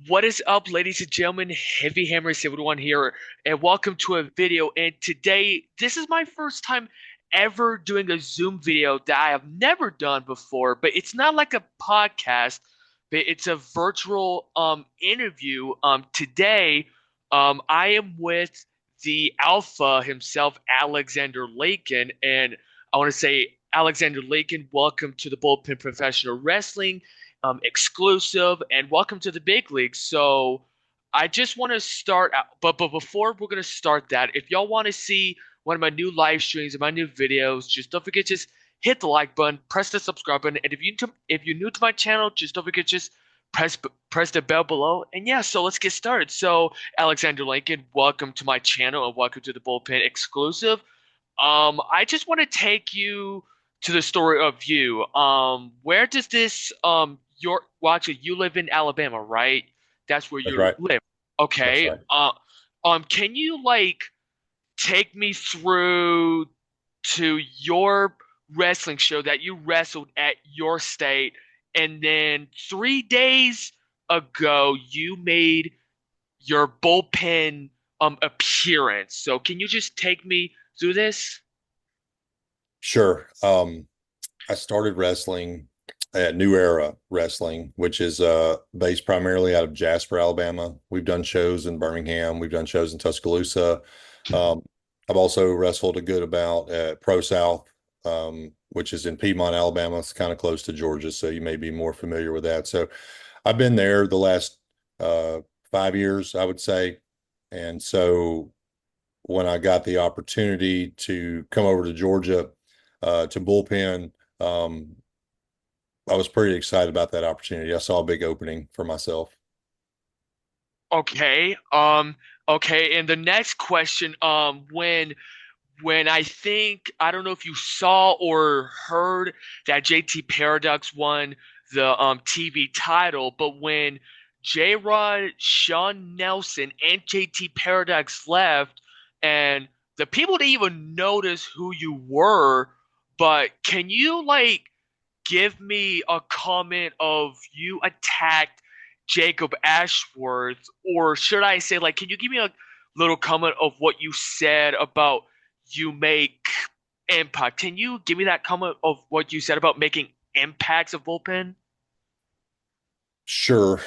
What is up, ladies and gentlemen? Heavy Hammer 71 here, and welcome to a video. And today, this is my first time ever doing a Zoom video that I have never done before, but it's not like a podcast, but it's a virtual interview. Today, I am with the Alpha himself, Alexander Lakin, and I want to say, Alexander Lakin, welcome to the Bullpen Professional Wrestling exclusive, and welcome to the big league. So I just want to start out, but before we're gonna start that, if y'all want to see one of my new live streams and my new videos, just don't forget just hit the like button, press the subscribe button, and if you're new to my channel, just don't forget just press press the bell below. And yeah, so let's get started. So Alexander Lincoln, welcome to my channel and welcome to the Bullpen exclusive. I just want to take you to the story of you. Where does this well, actually, you live in Alabama, right? That's where That's you right. live. That's Okay. right. Can you like take me through to your wrestling show that you wrestled at your state, and then 3 days ago you made your bullpen appearance. So can you just take me through this? Sure. I started wrestling at New Era Wrestling, which is based primarily out of Jasper, Alabama. We've done shows in Birmingham. We've done shows in Tuscaloosa. Um, I've also wrestled a good amount at Pro South, which is in Piedmont, Alabama. It's kind of close to Georgia, so you may be more familiar with that. So I've been there the last 5 years, I would say. And so when I got the opportunity to come over to Georgia to Bullpen, I was pretty excited about that opportunity. I saw a big opening for myself. Okay. Okay. And the next question, when I don't know if you saw or heard that JT Paradox won the TV title, but when J Rod, Sean Nelson, and JT Paradox left, and the people didn't even notice who you were, but can you like give me a comment of you attacked Jacob Ashworth, or should I say, like, can you give me a little comment of what you said about you make impact? Can you give me that comment of what you said about making impacts of bullpen? Sure.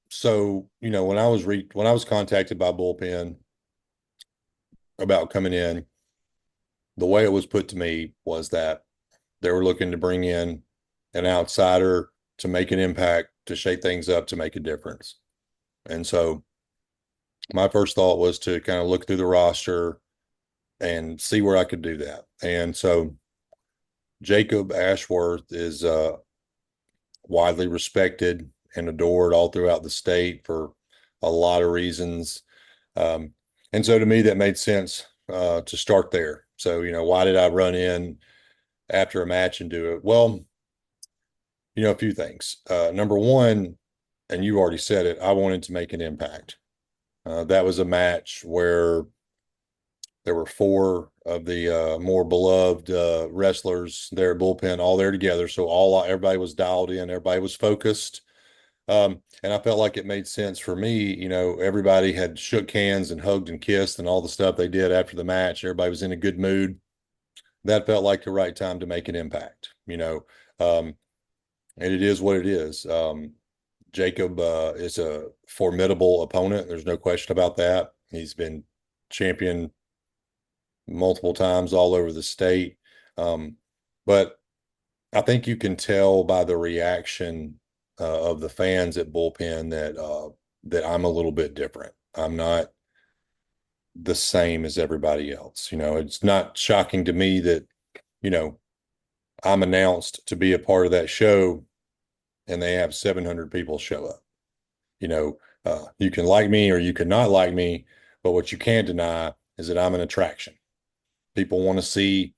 So when I was contacted by Bullpen about coming in, the way it was put to me was that they were looking to bring in an outsider to make an impact, to shake things up, to make a difference. And so my first thought was to kind of look through the roster and see where I could do that. And so Jacob Ashworth is widely respected and adored all throughout the state for a lot of reasons. Um, and so to me, that made sense to start there. So, why did I run in after a match and do it? Well, a few things. Number one, and you already said it, I wanted to make an impact. That was a match where there were four of the more beloved wrestlers there at Bullpen, all there together. So everybody was dialed in, everybody was focused, and I felt like it made sense for me. Everybody had shook hands and hugged and kissed and all the stuff they did after the match. Everybody was in a good mood. That felt like the right time to make an impact. And it is what it is. Jacob is a formidable opponent. There's no question about that. He's been champion multiple times all over the state. But I think you can tell by the reaction of the fans at Bullpen that I'm a little bit different. I'm not the same as everybody else. It's not shocking to me that, you know, I'm announced to be a part of that show and they have 700 people show up. You can like me or you can not like me, but what you can't deny is that I'm an attraction. People want to see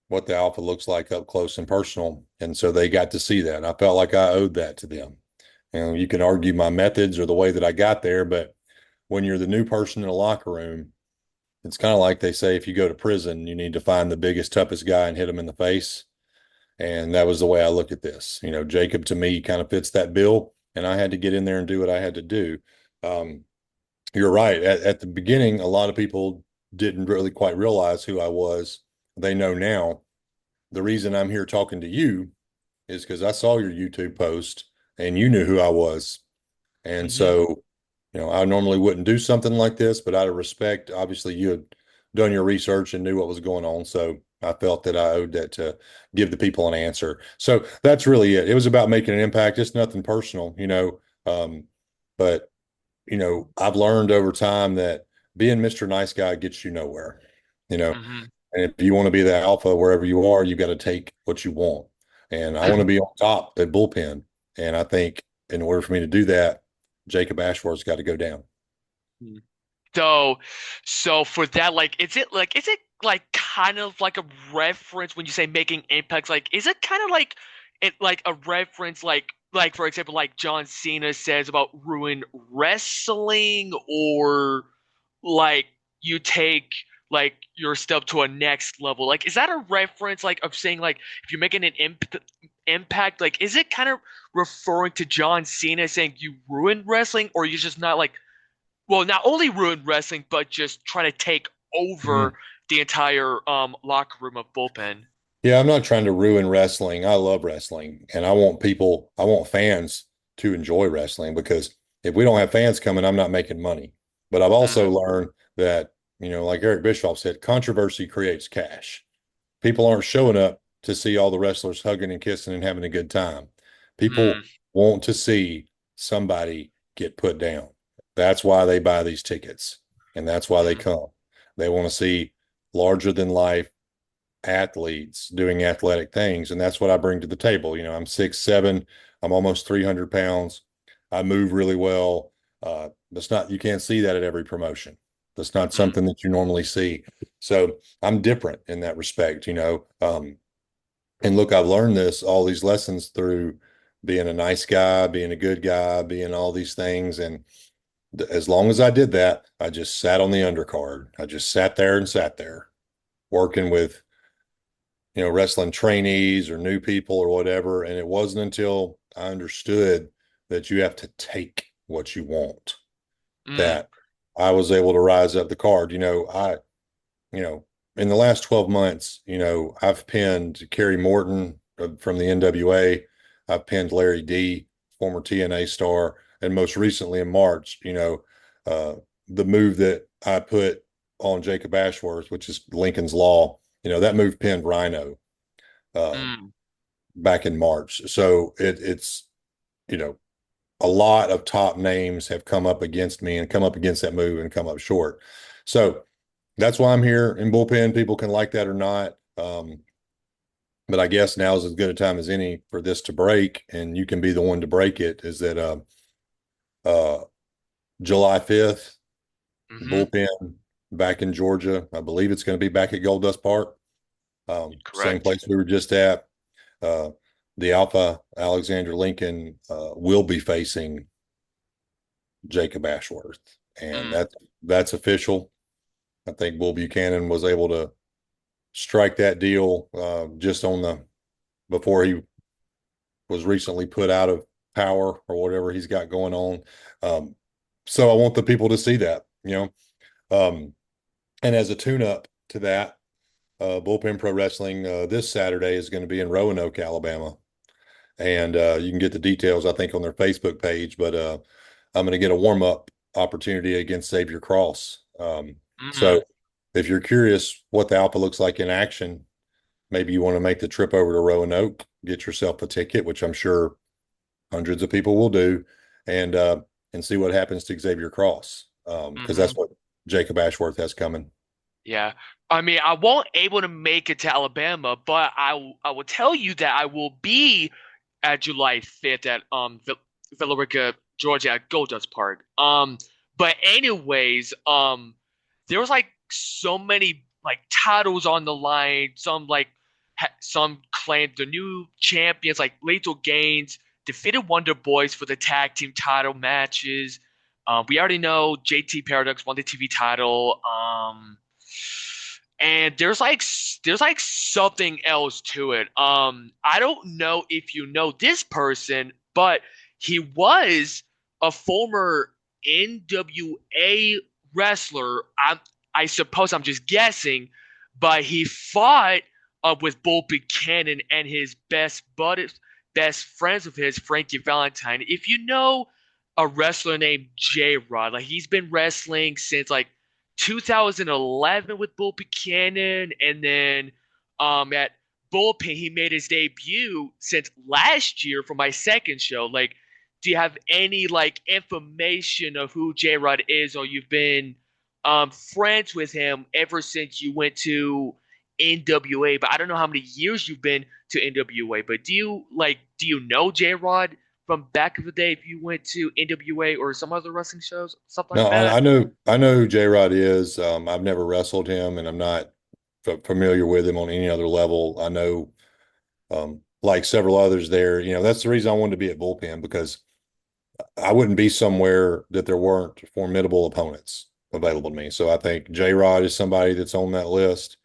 what the alpha looks like up close and personal. And so they got to see that. I felt like I owed that to them. You can argue my methods or the way that I got there, but when you're the new person in a locker room, it's kind of like they say, if you go to prison, you need to find the biggest, toughest guy and hit him in the face. And that was the way I look at this. Jacob to me kind of fits that bill. and I had to get in there and do what I had to do. Um, you're right. At the beginning, a lot of people didn't really quite realize who I was. They know now. The reason I'm here talking to you is because I saw your YouTube post and you knew who I was. And Hmm. so, I normally wouldn't do something like this, but out of respect, obviously you had done your research and knew what was going on. So I felt that I owed that to give the people an answer. So that's really it. It was about making an impact. It's nothing personal. But I've learned over time that being Mr. Nice Guy gets you nowhere, you know, Hmm. and if you want to be the alpha wherever you are, you got to take what you want. And I want to be on top at bullpen. And I think in order for me to do that, Jacob Ashworth's got to go down. So, so for that, like, is it like kind of like a reference when you say making impacts? Like, is it kind of like it like a reference, like for example, like John Cena says about ruin wrestling, or like you take like your step to a next level? Like, is that a reference like of saying like if you're making an impact, like is it kind of referring to John Cena saying you ruin wrestling, or you just not like well, not only ruin wrestling, but just try to take over Mhm. the entire locker room of Bullpen. Yeah, I'm not trying to ruin wrestling. I love wrestling and I want fans to enjoy wrestling because if we don't have fans coming, I'm not making money. But I've also Hmm. learned that, like Eric Bischoff said, controversy creates cash. People aren't showing up to see all the wrestlers hugging and kissing and having a good time. Mm, People want to see somebody get put down. That's why they buy these tickets and that's why they mm, come. They want to see larger than life athletes doing athletic things. And that's what I bring to the table. I'm 6'7", I'm almost 300 pounds. I move really well. You can't see that at every promotion. That's not mm, something that you normally see. So I'm different in that respect. And look, I've learned all these lessons through being a nice guy, being a good guy, being all these things. And as long as I did that, I just sat on the undercard. I just sat there and sat there working with wrestling trainees or new people or whatever. And it wasn't until I understood that you have to take what you want mm, that I was able to rise up the card. You know, in the last 12 months, I've pinned Kerry Morton from the NWA. I've pinned Larry D, former TNA star. And most recently in March, uh, the move that I put on Jacob Ashworth, which is Lincoln's Law, that move pinned Rhino um, mm, back in March. So it's, you know, a lot of top names have come up against me and come up against that move and come up short. So that's why I'm here in bullpen. People can like that or not. But I guess now is as good a time as any for this to break, and you can be the one to break it. Is that uh, July 5th, hmm. bullpen back in Georgia. I believe it's going to be back at Gold Dust Park, same Correct. place we were just at. Uh, the Alpha Alexander Lincoln will be facing Jacob Ashworth, and Mm, that's official. I think Bull Buchanan was able to strike that deal just on the before he was recently put out of power or whatever he's got going on. Um, so I want the people to see that. And as a tune-up to that, Bullpen Pro Wrestling this Saturday is going to be in Roanoke, Alabama, and you can get the details I think on their Facebook page. But I'm going to get a warm-up opportunity against Xavier Cross. So mm, if you're curious what the Alpha looks like in action, maybe you want to make the trip over to Roanoke, get yourself a ticket, which I'm sure hundreds of people will do, and uh, and see what happens to Xavier Cross, because hmm. that's what Jacob Ashworth has coming. Yeah. I mean, I won't able to make it to Alabama, but I will tell you that I will be at July 5th at Villarica, Georgia at Goldust Park. But anyways, there was like so many like titles on the line. Some claimed the new champions like Lethal Gaines defeated Wonder Boys for the tag team title matches. We already know JT Paradox won the TV title. And there's like something else to it. I don't know if you know this person, but He was a former NWA wrestler. I suppose I'm just guessing, but he fought with Bull Buchanan and his best friends of his, Frankie Valentine. If you know a wrestler named J Rod, like he's been wrestling since like 2011 with Bull Buchanan, and then at Bullpen he made his debut since last year for my second show. Like, do you have any like information of who J Rod is, or you've been friends with him ever since you went to NWA? But I don't know how many years you've been to NWA. But do you know J Rod from back in the day if you went to NWA or some other wrestling shows, something No, like that? I know who J Rod is. I've never wrestled him, and I'm not familiar with him on any other level. I know, like several others there, that's the reason I wanted to be at Bullpen, because I wouldn't be somewhere that there weren't formidable opponents available to me. So I think J Rod is somebody that's on that list.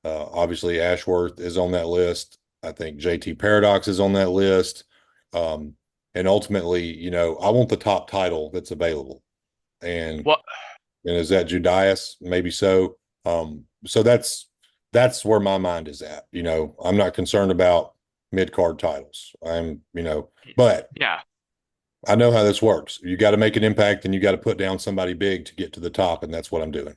Obviously, Ashworth is on that list. I think JT Paradox is on that list. Um, and ultimately, I want the top title that's available. And What? and is that Judas? Maybe so. So that's where my mind is at. I'm not concerned about mid card titles. But Yeah. I know how this works. You got to make an impact, and you got to put down somebody big to get to the top, and that's what I'm doing.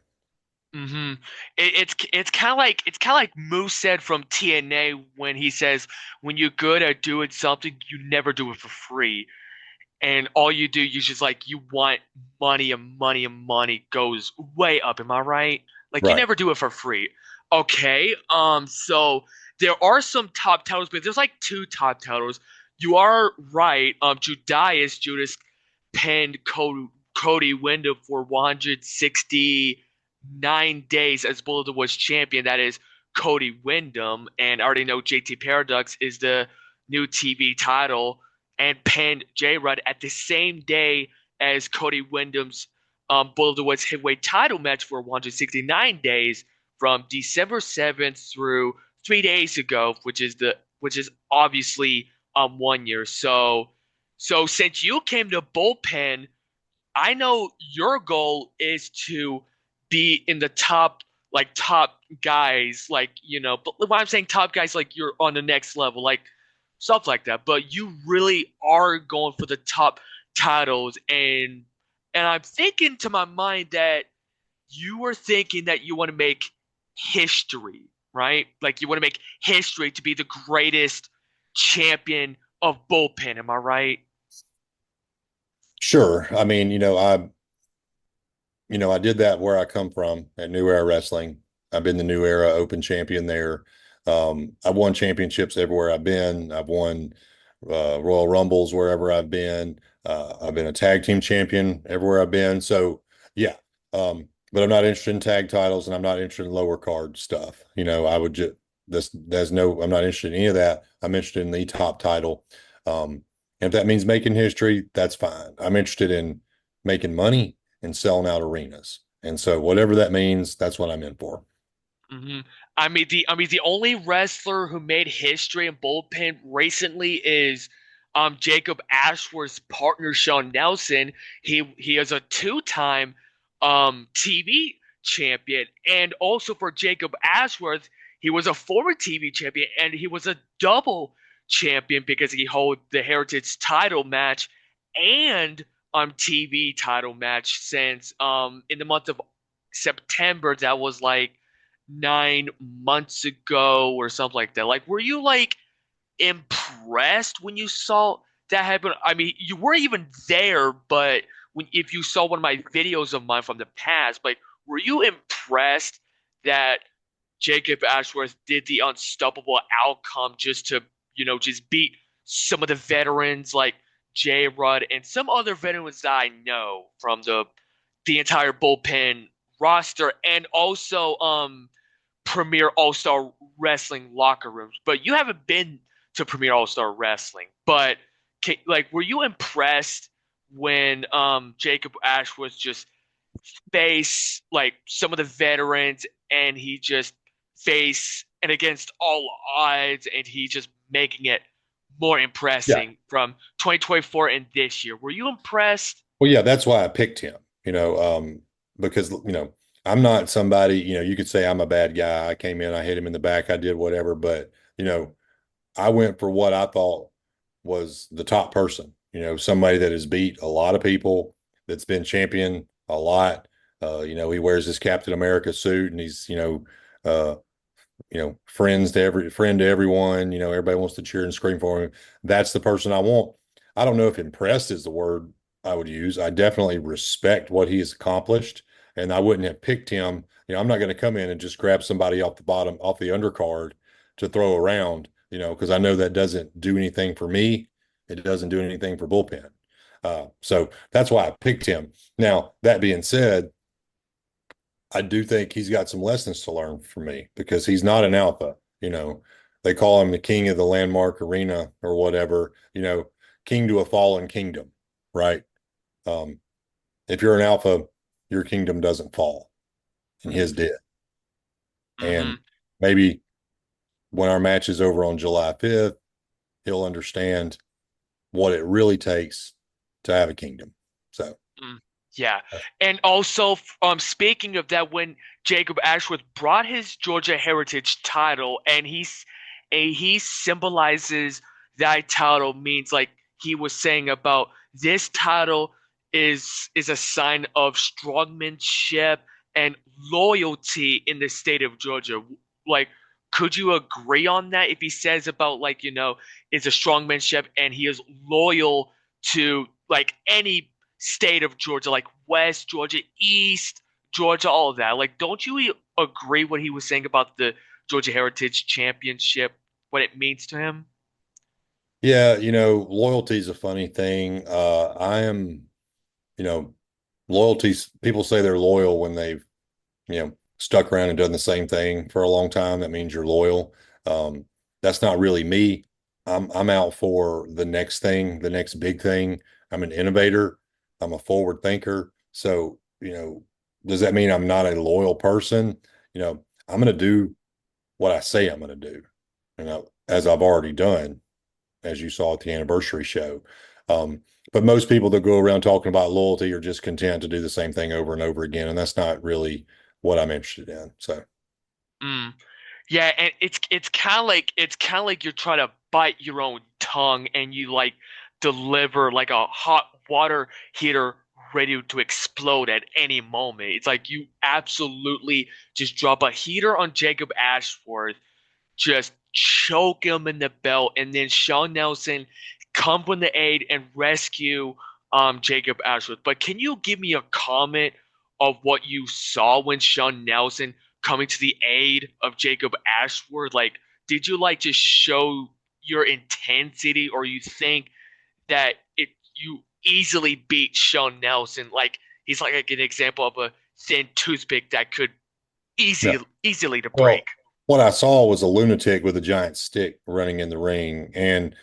Hmm. It's kind of like Moose said from TNA when he says, "When you're good at doing something, you never do it for free." And all you do, you just like you want money and money and money goes way up. Am I right? Like you Right. never do it for free. Okay. So there are some top titles, but there's like two top titles. You are right. Judas pinned Cody Wyndham for 169 days as Bullet of the Woods champion. That is Cody Wyndham, and I already know JT Paradox is the new TV title and pinned J Rod at the same day as Cody Wyndham's Bullet of the Woods heavyweight title match for 169 days from December 7th through 3 days ago, which is obviously 1 year. So since you came to Bullpen, I know your goal is to be in the top guys, but when I'm saying top guys, like you're on the next level, like stuff like that. But you really are going for the top titles, and I'm thinking to my mind that you were thinking that you want to make history, right? Like you want to make history to be the greatest champion of Bullpen. Am I right? Sure. I mean, I did that where I come from at New Era Wrestling. I've been the New Era Open champion there. I've won championships everywhere I've been. I've won Royal Rumbles wherever I've been. I've been a tag team champion everywhere I've been. So yeah, but I'm not interested in tag titles, and I'm not interested in lower card stuff. I would just I'm not interested in any of that. I'm interested in the top title. And if that means making history, that's fine. I'm interested in making money and selling out arenas. And so whatever that means, that's what I'm in for. Hmm. I mean the only wrestler who made history in bullpen recently is Jacob Ashworth's partner Sean Nelson. He is a two-time TV champion, and also for Jacob Ashworth, he was a former TV champion and he was a double champion because he held the Heritage title match and TV title match since in the month of September. That was like 9 months ago or something like that. Like, were you like impressed when you saw that happen? I mean, you weren't even there, but if you saw one of my videos of mine from the past, like, were you impressed that Jacob Ashworth did the unstoppable outcome just to, just beat some of the veterans like J Rudd and some other veterans that I know from the entire bullpen roster, and also Premier All Star Wrestling locker rooms. But you haven't been to Premier All Star Wrestling. But like, were you impressed when Jacob Ash was just face like some of the veterans, and he just face and against all odds, and he just making it more Yeah. impressing from 2024 and this year. Were you impressed? Well, yeah, that's why I picked him, because, I'm not somebody, you could say I'm a bad guy. I came in, I hit him in the back, I did whatever, but, I went for what I thought was the top person, somebody that has beat a lot of people, that's been champion a lot. He wears his Captain America suit and he's, uh, friend to everyone, everybody wants to cheer and scream for him. That's the person I want. I don't know if impressed is the word I would use. I definitely respect what he has accomplished, and I wouldn't have picked him. I'm not going to come in and just grab somebody off the bottom, off the undercard to throw around, because I know that doesn't do anything for me. It doesn't do anything for Bullpen. So that's why I picked him. Now, that being said, I do think he's got some lessons to learn from me because he's not an alpha. They call him the king of the landmark arena or whatever, king to a fallen kingdom, right? Um, if you're an alpha, your kingdom doesn't fall, and his did. And Hmm. maybe when our match is over on July 5th, he'll understand what it really takes to have a kingdom. So, Mm, yeah. And also, speaking of that, when Jacob Ashworth brought his Georgia Heritage title, and he symbolizes that title means like he was saying about this title is a sign of strongmanship and loyalty in the state of Georgia. Like, could you agree on that if he says about like, it's a strongmanship and he is loyal to like any state of Georgia, like West Georgia, East Georgia, all of that. Like, don't you agree what he was saying about the Georgia Heritage Championship, what it means to him? yeah, loyalty is a funny thing. I am, you know, loyalties, people say they're loyal when they've stuck around and done the same thing for a long time. That means you're loyal. That's not really me. I'm out for the next thing, the next big thing. I'm an innovator. I'm a forward thinker. So, does that mean I'm not a loyal person? I'm going to do what I say I'm going to do, as I've already done, as you saw at the anniversary show. Um, but most people that go around talking about loyalty are just content to do the same thing over and over again, and that's not really what I'm interested in. So, Mm. Yeah, and it's kind of like you're trying to bite your own tongue and you like deliver like a hot water heater ready to explode at any moment. It's like you absolutely just drop a heater on Jacob Ashford, just choke him in the belt, and then Sean Nelson come from the aid and rescue Jacob Ashworth. But can you give me a comment of what you saw when Sean Nelson coming to the aid of Jacob Ashworth? Like, did you like just show your intensity, or you think that it you easily beat Sean Nelson? Like he's like an example of a thin toothpick that could no. easily to break. Well, what I saw was a lunatic with a giant stick running in the ring. And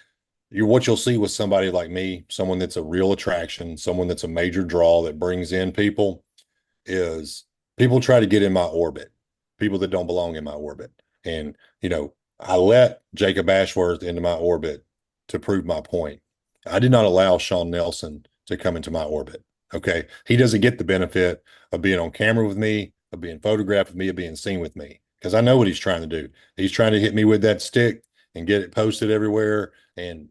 what you'll see with somebody like me, someone that's a real attraction, someone that's a major draw that brings in people, is people try to get in my orbit, people that don't belong in my orbit. And, I let Jacob Ashworth into my orbit to prove my point. I did not allow Sean Nelson to come into my orbit. Okay. He doesn't get the benefit of being on camera with me, of being photographed with me, of being seen with me, because I know what he's trying to do. He's trying to hit me with that stick and get it posted everywhere and,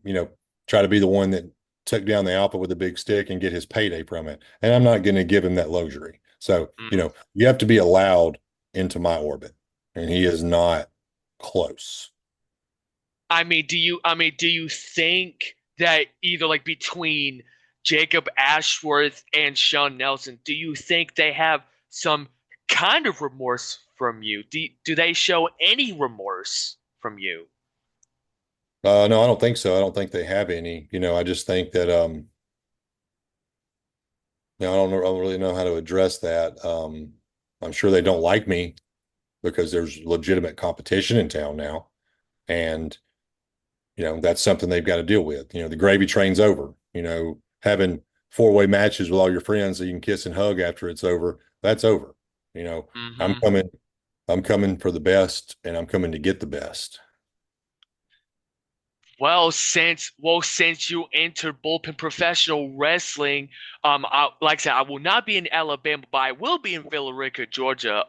try to be the one that took down the alpha with a big stick and get his payday from it. And I'm not going to give him that luxury. So, Mm. you have to be allowed into my orbit, and he is not close. I mean, do you think that either like between Jacob Ashworth and Sean Nelson, do you think they have some kind of remorse from you? Do they show any remorse from you? No, I don't think so. I don't think they have any. I just think that I don't really know how to address that. I'm sure they don't like me because there's legitimate competition in town now, and that's something they've got to deal with. The gravy train's over. Having four-way matches with all your friends so you can kiss and hug after it's over, that's over. You know, I'm Hmm. coming, I'm coming for the best, and I'm coming to get the best. Since you entered bullpen professional wrestling, like I said, I will not be in Alabama, but I will be in Villa Rica, Georgia.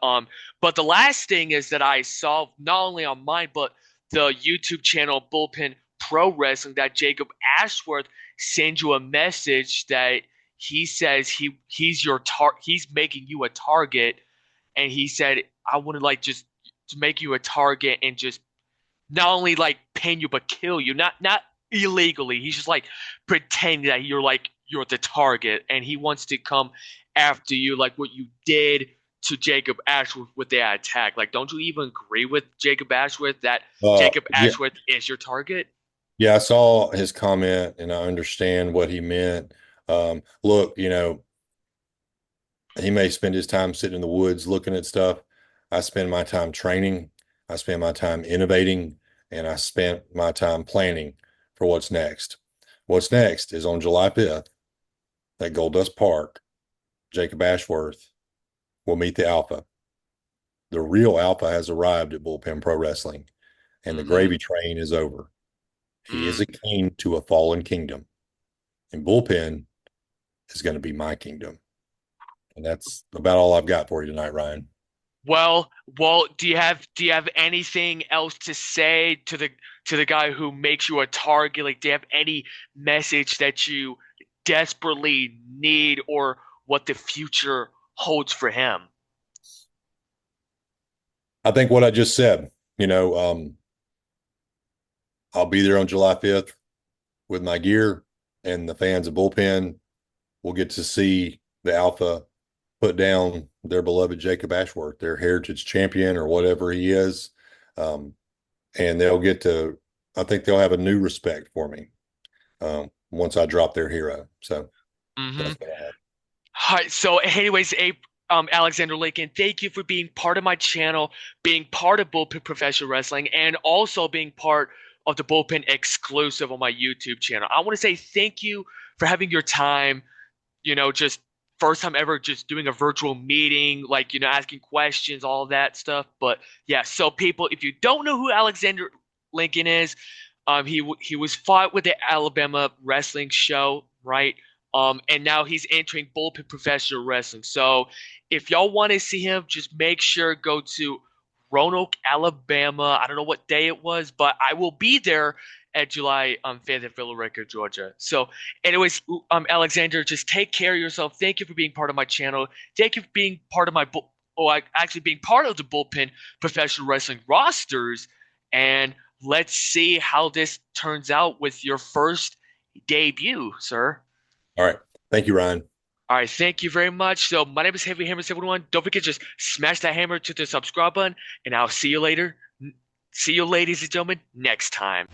But the last thing is that I saw not only on mine, but the YouTube channel Bullpen Pro Wrestling that Jacob Ashworth sends you a message that he says he's making you a target, and he said I want to like just to make you a target and just not only like pin you but kill you, not illegally. He's just like pretending that you're the target, and he wants to come after you, like what you did to Jacob Ashworth with that attack. Like, don't you even agree with Jacob Ashworth that Jacob Yeah, Ashworth is your target? yeah, I saw his comment and I understand what he meant. Look, he may spend his time sitting in the woods looking at stuff. I spend my time training, I spend my time innovating, and I spent my time planning for what's next. What's next is on July 5th at Goldust Park. Jacob Ashworth will meet the Alpha. The real Alpha has arrived at Bullpen Pro Wrestling, and the Mm-hmm. gravy train is over. He is Mm. a king to a fallen kingdom, and Bullpen is going to be my kingdom. And that's about all I've got for you tonight, Ryan. Well, do you have anything else to say to the guy who makes you a target? Like, do you have any message that you desperately need, or what the future holds for him? I think what I just said, I'll be there on July 5th with my gear, and the fans of Bullpen will get to see the Alpha put down their beloved Jacob Ashworth, their heritage champion or whatever he is. Um, and I think they'll have a new respect for me once I drop their hero. So Mm-hmm. that's what I have. Hi. So, anyways, Alexander Lincoln, thank you for being part of my channel, being part of Bullpen Professional Wrestling, and also being part of the Bullpen exclusive on my YouTube channel. I want to say thank you for having your time, just first time ever just doing a virtual meeting, like, asking questions, all that stuff. But yeah, so people, if you don't know who Alexander Lincoln is, he was fought with the Alabama wrestling show, right? And now he's entering Bullpen Professional Wrestling. So if y'all want to see him, just make sure go to Roanoke, Alabama. I don't know what day it was, but I will be there at July 5th at Villa Rica, Georgia. So anyways, Alexander, just take care of yourself. Thank you for being part of my channel. Thank you for being part of actually being part of the Bullpen Professional Wrestling rosters. And let's see how this turns out with your first debut, sir. All right. Thank you, Ryan. All right, thank you very much. So my name is Heavy Hammer 71. Don't forget, just smash that hammer to the subscribe button, and I'll see you later. See you, ladies and gentlemen, next time.